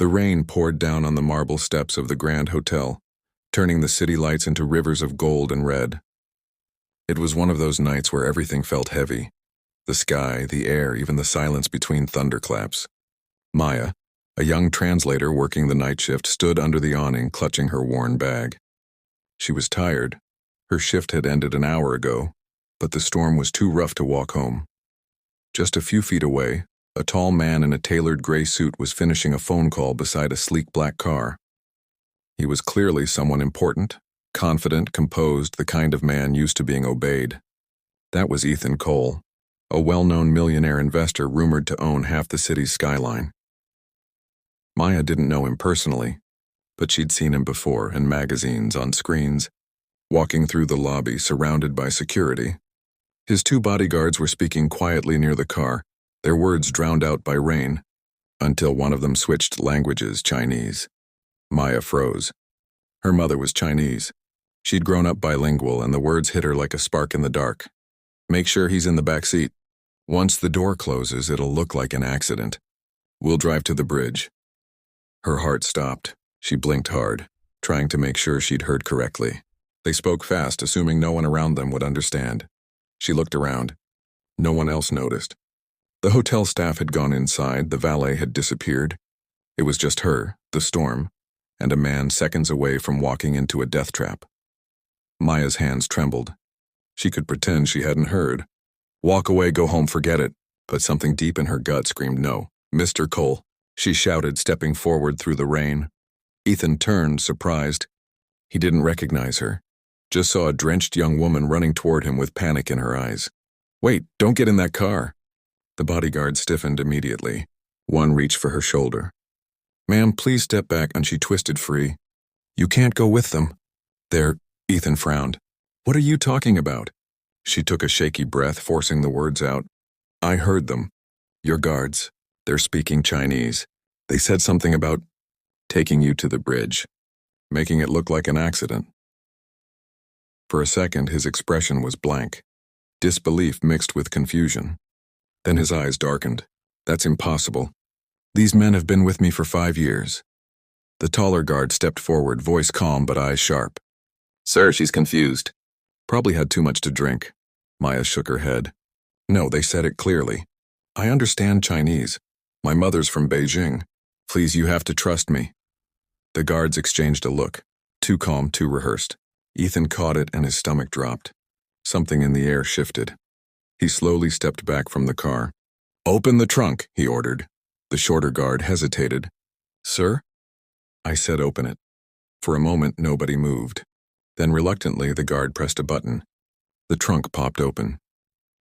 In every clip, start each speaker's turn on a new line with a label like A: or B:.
A: The rain poured down on the marble steps of the Grand Hotel, turning the city lights into rivers of gold and red. It was one of those nights where everything felt heavy. The sky, the air, even the silence between thunderclaps. Maya, a young translator working the night shift, stood under the awning clutching her worn bag. She was tired. Her shift had ended an hour ago, but the storm was too rough to walk home. Just a few feet away, a tall man in a tailored gray suit was finishing a phone call beside a sleek black car. He was clearly someone important, confident, composed, the kind of man used to being obeyed. That was Ethan Cole, a well-known millionaire investor rumored to own half the city's skyline. Maya didn't know him personally, but she'd seen him before in magazines, on screens, walking through the lobby surrounded by security. His two bodyguards were speaking quietly near the car, their words drowned out by rain, until one of them switched languages, Chinese. Maya froze. Her mother was Chinese. She'd grown up bilingual, and the words hit her like a spark in the dark. Make sure he's in the back seat. Once the door closes, it'll look like an accident. We'll drive to the bridge. Her heart stopped. She blinked hard, trying to make sure she'd heard correctly. They spoke fast, assuming no one around them would understand. She looked around. No one else noticed. The hotel staff had gone inside, the valet had disappeared. It was just her, the storm, and a man seconds away from walking into a death trap. Maya's hands trembled. She could pretend she hadn't heard. Walk away, go home, forget it. But something deep in her gut screamed no. Mr. Cole, she shouted, stepping forward through the rain. Ethan turned, surprised. He didn't recognize her. Just saw a drenched young woman running toward him with panic in her eyes. Wait, don't get in that car. The bodyguard stiffened immediately. One reached for her shoulder. Ma'am, please step back, and she twisted free. You can't go with them. Ethan frowned. What are you talking about? She took a shaky breath, forcing the words out. I heard them. Your guards. They're speaking Chinese. They said something about taking you to the bridge, making it look like an accident. For a second, his expression was blank, disbelief mixed with confusion. Then his eyes darkened. That's impossible. These men have been with me for 5 years. The taller guard stepped forward, voice calm but eyes sharp. Sir, she's confused. Probably had too much to drink. Maya shook her head. No, they said it clearly. I understand Chinese. My mother's from Beijing. Please, you have to trust me. The guards exchanged a look. Too calm, too rehearsed. Ethan caught it and his stomach dropped. Something in the air shifted. He slowly stepped back from the car. Open the trunk, he ordered. The shorter guard hesitated. Sir? I said open it. For a moment, nobody moved. Then reluctantly, the guard pressed a button. The trunk popped open.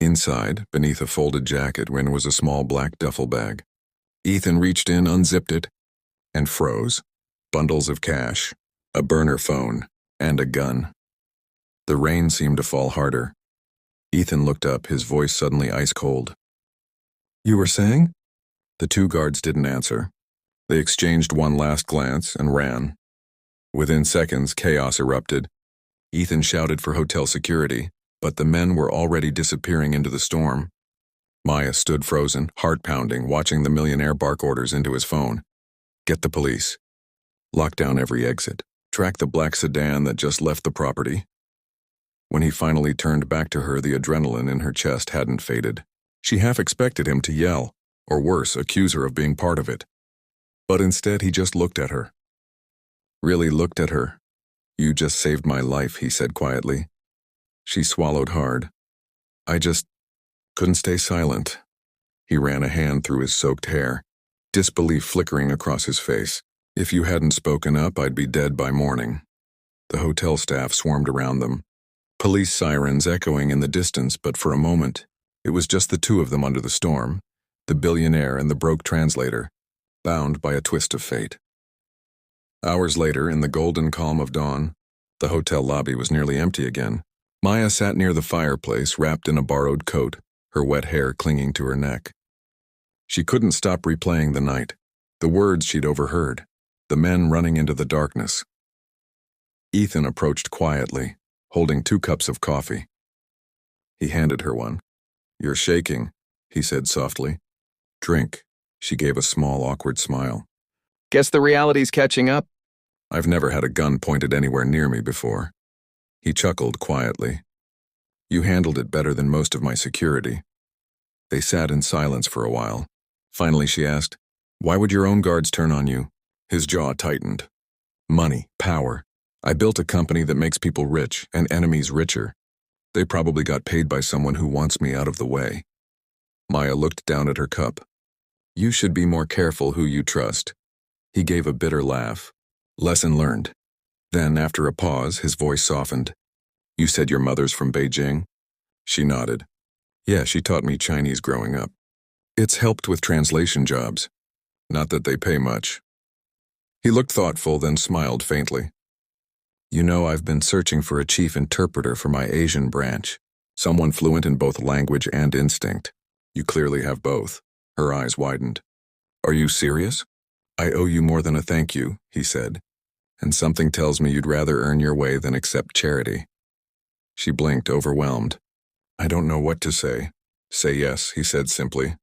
A: Inside, beneath a folded jacket, was a small black duffel bag. Ethan reached in, unzipped it, and froze. Bundles of cash, a burner phone, and a gun. The rain seemed to fall harder. Ethan looked up, his voice suddenly ice cold. You were saying? The two guards didn't answer. They exchanged one last glance and ran. Within seconds, chaos erupted. Ethan shouted for hotel security, but the men were already disappearing into the storm. Maya stood frozen, heart pounding, watching the millionaire bark orders into his phone. Get the police. Lock down every exit. Track the black sedan that just left the property. When he finally turned back to her, the adrenaline in her chest hadn't faded. She half expected him to yell, or worse, accuse her of being part of it. But instead, he just looked at her. Really looked at her. You just saved my life, he said quietly. She swallowed hard. I just couldn't stay silent. He ran a hand through his soaked hair, disbelief flickering across his face. If you hadn't spoken up, I'd be dead by morning. The hotel staff swarmed around them. Police sirens echoing in the distance, but for a moment, it was just the two of them under the storm, the billionaire and the broke translator, bound by a twist of fate. Hours later, in the golden calm of dawn, the hotel lobby was nearly empty again. Maya sat near the fireplace, wrapped in a borrowed coat, her wet hair clinging to her neck. She couldn't stop replaying the night, the words she'd overheard, the men running into the darkness. Ethan approached quietly, holding 2 cups of coffee. He handed her one. You're shaking, he said softly. Drink. She gave a small, awkward smile.
B: Guess the reality's catching up.
A: I've never had a gun pointed anywhere near me before. He chuckled quietly. You handled it better than most of my security. They sat in silence for a while. Finally, she asked, "Why would your own guards turn on you?" His jaw tightened. Money, power. I built a company that makes people rich and enemies richer. They probably got paid by someone who wants me out of the way. Maya looked down at her cup. You should be more careful who you trust. He gave a bitter laugh. Lesson learned. Then, after a pause, his voice softened. You said your mother's from Beijing? She nodded. Yeah, she taught me Chinese growing up. It's helped with translation jobs. Not that they pay much. He looked thoughtful, then smiled faintly. You know, I've been searching for a chief interpreter for my Asian branch. Someone fluent in both language and instinct. You clearly have both. Her eyes widened. Are you serious? I owe you more than a thank you, he said. And something tells me you'd rather earn your way than accept charity. She blinked, overwhelmed. I don't know what to say. Say yes, he said simply.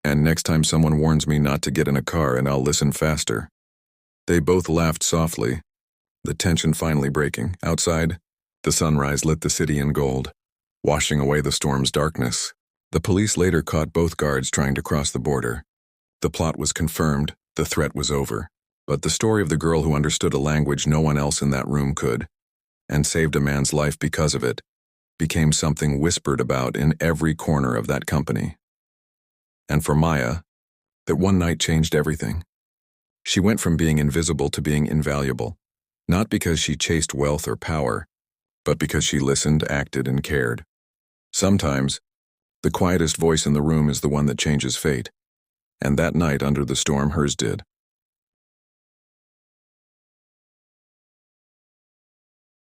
A: And next time someone warns me not to get in a car and I'll listen faster. They both laughed softly, the tension finally breaking. Outside, the sunrise lit the city in gold, washing away the storm's darkness. The police later caught both guards trying to cross the border. The plot was confirmed, the threat was over. But the story of the girl who understood a language no one else in that room could, and saved a man's life because of it, became something whispered about in every corner of that company. And for Maya, that one night changed everything. She went from being invisible to being invaluable, not because she chased wealth or power, but because she listened, acted, and cared. Sometimes, the quietest voice in the room is the one that changes fate, and that night under the storm hers did.